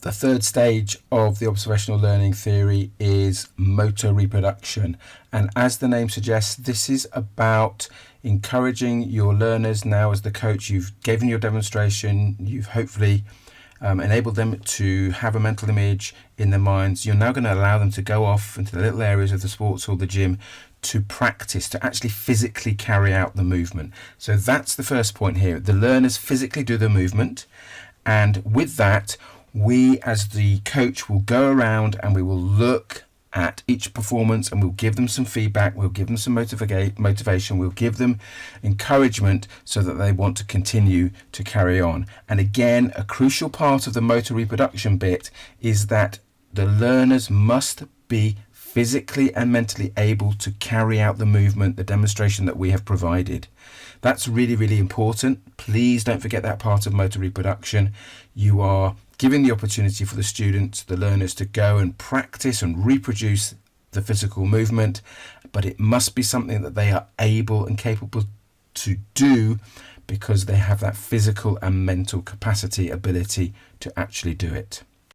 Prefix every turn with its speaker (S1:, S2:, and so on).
S1: The third stage of the observational learning theory is motor reproduction. And as the name suggests, this is about encouraging your learners. Now, as the coach, you've given your demonstration, you've hopefully enabled them to have a mental image in their minds. You're now going to allow them to go off into the little areas of the sports hall, the gym, to practice, to actually physically carry out the movement. So that's the first point here. The learners physically do the movement, and with that, we as the coach will go around and we will look at each performance and we'll give them some feedback, we'll give them some motivation, we'll give them encouragement so that they want to continue to carry on. And again, a crucial part of the motor reproduction bit is that the learners must be physically and mentally able to carry out the movement, the demonstration that we have provided. That's really, really important. Please don't forget that part of motor reproduction. You are giving the opportunity for the students, the learners, to go and practice and reproduce the physical movement, but it must be something that they are able and capable to do because they have that physical and mental capacity, ability to actually do it.